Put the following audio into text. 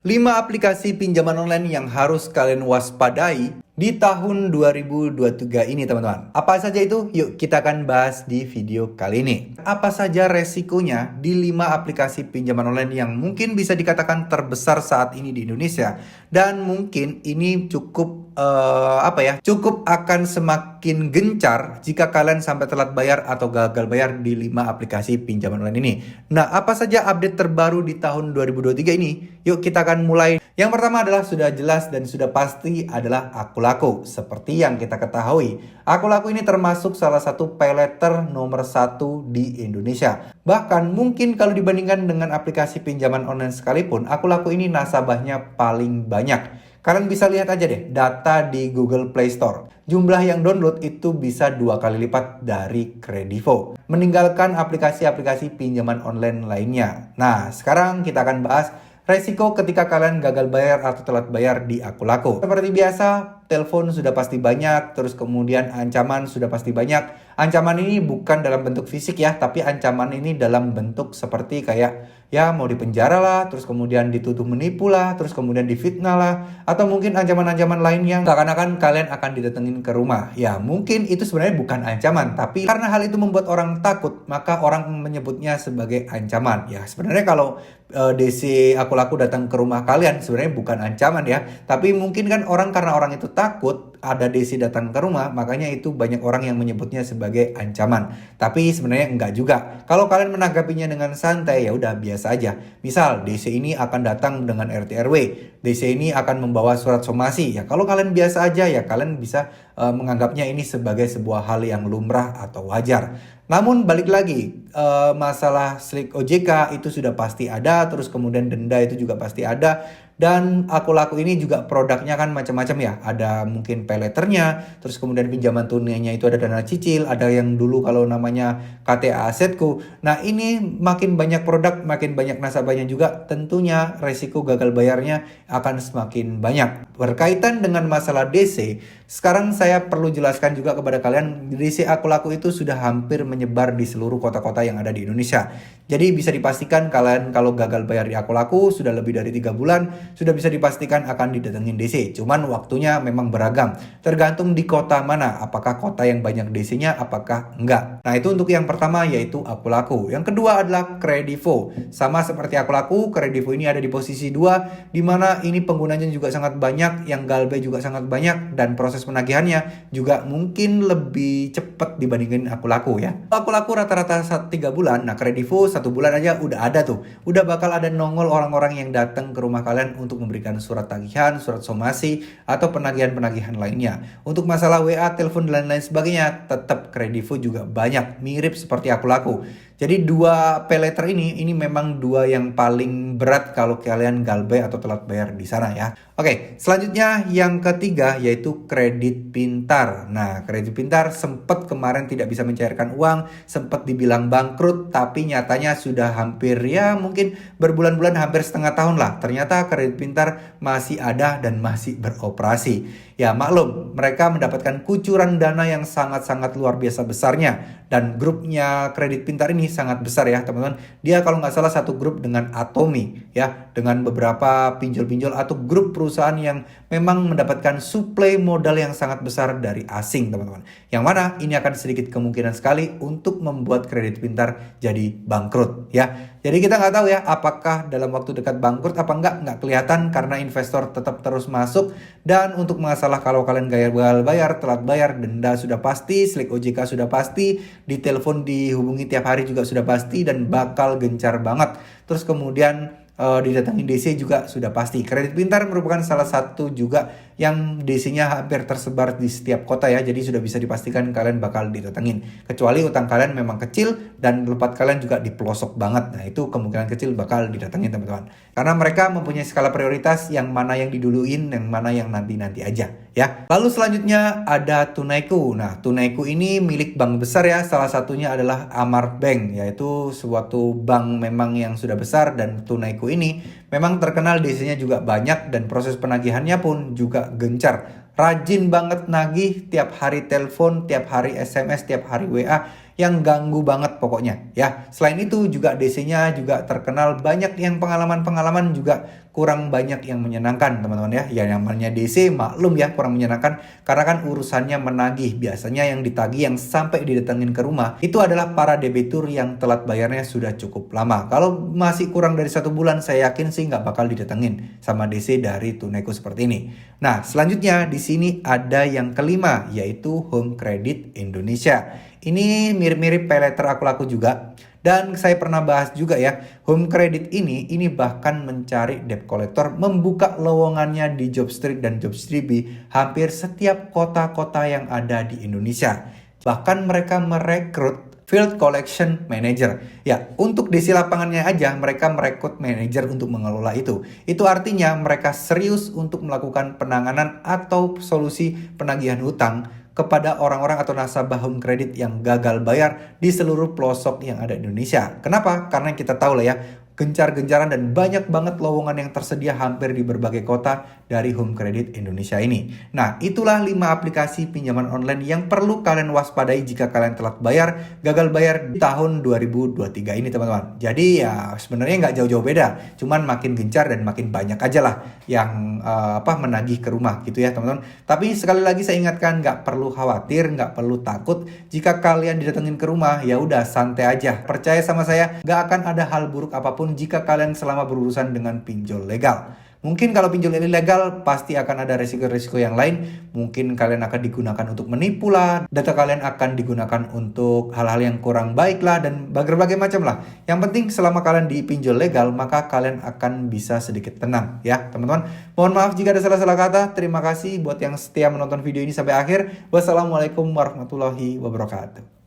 5 aplikasi pinjaman online yang harus kalian waspadai di tahun 2023 ini, teman-teman. Apa saja itu? Yuk kita akan bahas di video kali ini. Apa saja resikonya di 5 aplikasi pinjaman online yang mungkin bisa dikatakan terbesar saat ini di Indonesia, dan mungkin ini cukup cukup akan semakin gencar jika kalian sampai telat bayar atau gagal bayar di 5 aplikasi pinjaman online ini. Nah, apa saja update terbaru di tahun 2023 ini? Yuk kita akan mulai. Yang pertama adalah sudah jelas dan sudah pasti adalah Akulaku. Seperti yang kita ketahui, Akulaku ini termasuk salah satu paylater nomor 1 di Indonesia. Bahkan mungkin kalau dibandingkan dengan aplikasi pinjaman online sekalipun, Akulaku ini nasabahnya paling banyak. Kalian bisa lihat aja deh data di Google Play Store. Jumlah yang download itu bisa 2 kali lipat dari Kredivo, meninggalkan aplikasi-aplikasi pinjaman online lainnya. Nah, sekarang kita akan bahas resiko ketika kalian gagal bayar atau telat bayar di Akulaku. Seperti biasa, telepon sudah pasti banyak, terus kemudian ancaman sudah pasti banyak. Ancaman ini bukan dalam bentuk fisik ya, tapi ancaman ini dalam bentuk seperti kayak ya mau dipenjara lah, terus kemudian dituduh menipu lah, terus kemudian difitnah lah, atau mungkin ancaman-ancaman lain yang seakan-akan kalian akan didatengin ke rumah. Ya mungkin itu sebenarnya bukan ancaman, tapi karena hal itu membuat orang takut, maka orang menyebutnya sebagai ancaman. Ya sebenarnya kalau DC Akulaku datang ke rumah kalian sebenarnya bukan ancaman ya, tapi mungkin kan orang karena orang itu takut ada DC datang ke rumah, makanya itu banyak orang yang menyebutnya sebagai ancaman. Tapi sebenarnya enggak juga. Kalau kalian menanggapinya dengan santai, ya udah biasa aja. Misal DC ini akan datang dengan RT RW, DC ini akan membawa surat somasi. Ya kalau kalian biasa aja ya kalian bisa menganggapnya ini sebagai sebuah hal yang lumrah atau wajar. Namun balik lagi, masalah slik OJK itu sudah pasti ada, terus kemudian denda itu juga pasti ada. Dan Akulaku ini juga produknya kan macam-macam ya. Ada mungkin payletternya, terus kemudian pinjaman tunainya itu ada dana cicil, ada yang dulu kalau namanya KTA Asetku. Nah ini makin banyak produk, makin banyak nasabahnya juga, tentunya resiko gagal bayarnya akan semakin banyak. Berkaitan dengan masalah DC, sekarang saya perlu jelaskan juga kepada kalian, DC Akulaku itu sudah hampir menyebar di seluruh kota-kota yang ada di Indonesia. Jadi bisa dipastikan kalian kalau gagal bayar di Akulaku sudah lebih dari 3 bulan, sudah bisa dipastikan akan didatengin DC. Cuman waktunya memang beragam, tergantung di kota mana, apakah kota yang banyak DC-nya, apakah enggak. Nah itu untuk yang pertama yaitu Akulaku. Yang kedua adalah Kredivo. Sama seperti Akulaku, Kredivo ini ada di posisi 2, di mana ini penggunanya juga sangat banyak, yang galbay juga sangat banyak, dan proses penagihannya juga mungkin lebih cepat dibandingin Akulaku ya. Akulaku rata-rata 3 bulan, nah Kredivo 1 bulan aja udah ada tuh. Udah bakal ada nongol orang-orang yang datang ke rumah kalian untuk memberikan surat tagihan, surat somasi, atau penagihan-penagihan lainnya. Untuk masalah WA, telepon, dan lain-lain sebagainya, tetap Kredivo juga banyak, mirip seperti Akulaku. Jadi dua paylater ini memang dua yang paling berat kalau kalian galbay atau telat bayar di sana ya. Oke, selanjutnya yang ketiga yaitu kredit pintar. Nah, kredit pintar sempat kemarin tidak bisa mencairkan uang, sempat dibilang bangkrut, tapi nyatanya sudah hampir ya mungkin berbulan-bulan, hampir setengah tahun lah. Ternyata kredit pintar masih ada dan masih beroperasi. Ya maklum, mereka mendapatkan kucuran dana yang sangat-sangat luar biasa besarnya. Dan grupnya kredit pintar ini sangat besar ya teman-teman. Dia kalau nggak salah satu grup dengan Atomi ya, dengan beberapa pinjol-pinjol atau grup perusahaan yang memang mendapatkan suplai modal yang sangat besar dari asing teman-teman. Yang mana ini akan sedikit kemungkinan sekali untuk membuat kredit pintar jadi bangkrut ya. Jadi kita nggak tahu ya apakah dalam waktu dekat bangkrut apa nggak kelihatan karena investor tetap terus masuk. Dan untuk masalah kalau kalian gagal bayar, telat bayar, denda sudah pasti, slik OJK sudah pasti, di telepon dihubungi tiap hari juga sudah pasti dan bakal gencar banget. Terus kemudian didatangi DC juga sudah pasti. Kredit pintar merupakan salah satu juga yang DC-nya hampir tersebar di setiap kota ya. Jadi sudah bisa dipastikan kalian bakal didatengin. Kecuali utang kalian memang kecil dan lepat kalian juga di pelosok banget. Nah itu kemungkinan kecil bakal didatengin teman-teman. Karena mereka mempunyai skala prioritas yang mana yang diduluin, yang mana yang nanti-nanti aja ya. Lalu selanjutnya ada Tunaiku. Nah Tunaiku ini milik bank besar ya. Salah satunya adalah Amart Bank, yaitu suatu bank memang yang sudah besar. Dan Tunaiku ini memang terkenal DC-nya juga banyak dan proses penagihannya pun juga gencar. Rajin banget nagih, tiap hari telepon, tiap hari SMS, tiap hari WA, yang ganggu banget pokoknya ya. Selain itu juga DC-nya juga terkenal banyak yang pengalaman-pengalaman juga kurang banyak yang menyenangkan teman-teman ya. Yang namanya DC maklum ya kurang menyenangkan karena kan urusannya menagih. Biasanya yang ditagih yang sampai didatengin ke rumah itu adalah para debitur yang telat bayarnya sudah cukup lama. Kalau masih kurang dari 1 bulan saya yakin sih nggak bakal didatengin sama DC dari Tuneco seperti ini. Nah selanjutnya di sini ada yang kelima yaitu Home Credit Indonesia. Ini mirip-mirip paylater aku laku juga. Dan saya pernah bahas juga ya, Home Credit ini bahkan mencari debt collector, membuka lowongannya di Jobstreet dan Jobstreet hampir setiap kota-kota yang ada di Indonesia. Bahkan mereka merekrut Field Collection Manager. Ya, untuk DC lapangannya aja mereka merekrut manajer untuk mengelola itu. Itu artinya mereka serius untuk melakukan penanganan atau solusi penagihan hutang kepada orang-orang atau nasabah home credit yang gagal bayar di seluruh pelosok yang ada di Indonesia. Kenapa? Karena kita tahu lah ya, gencar-gencaran dan banyak banget lowongan yang tersedia hampir di berbagai kota dari Home Credit Indonesia ini. Nah, itulah 5 aplikasi pinjaman online yang perlu kalian waspadai jika kalian telat bayar, gagal bayar di tahun 2023 ini teman-teman. Jadi ya sebenarnya nggak jauh-jauh beda, cuman makin gencar dan makin banyak aja lah yang menagih ke rumah gitu ya teman-teman. Tapi sekali lagi saya ingatkan, nggak perlu khawatir, nggak perlu takut jika kalian didatengin ke rumah. Ya udah santai aja, percaya sama saya, nggak akan ada hal buruk apapun jika kalian selama berurusan dengan pinjol legal. Mungkin kalau pinjol ilegal pasti akan ada resiko-resiko yang lain. Mungkin kalian akan digunakan untuk menipu lah, data kalian akan digunakan untuk hal-hal yang kurang baik lah, dan berbagai macam lah. Yang penting selama kalian di pinjol legal, maka kalian akan bisa sedikit tenang ya teman-teman. Mohon maaf jika ada salah-salah kata. Terima kasih buat yang setia menonton video ini sampai akhir. Wassalamualaikum warahmatullahi wabarakatuh.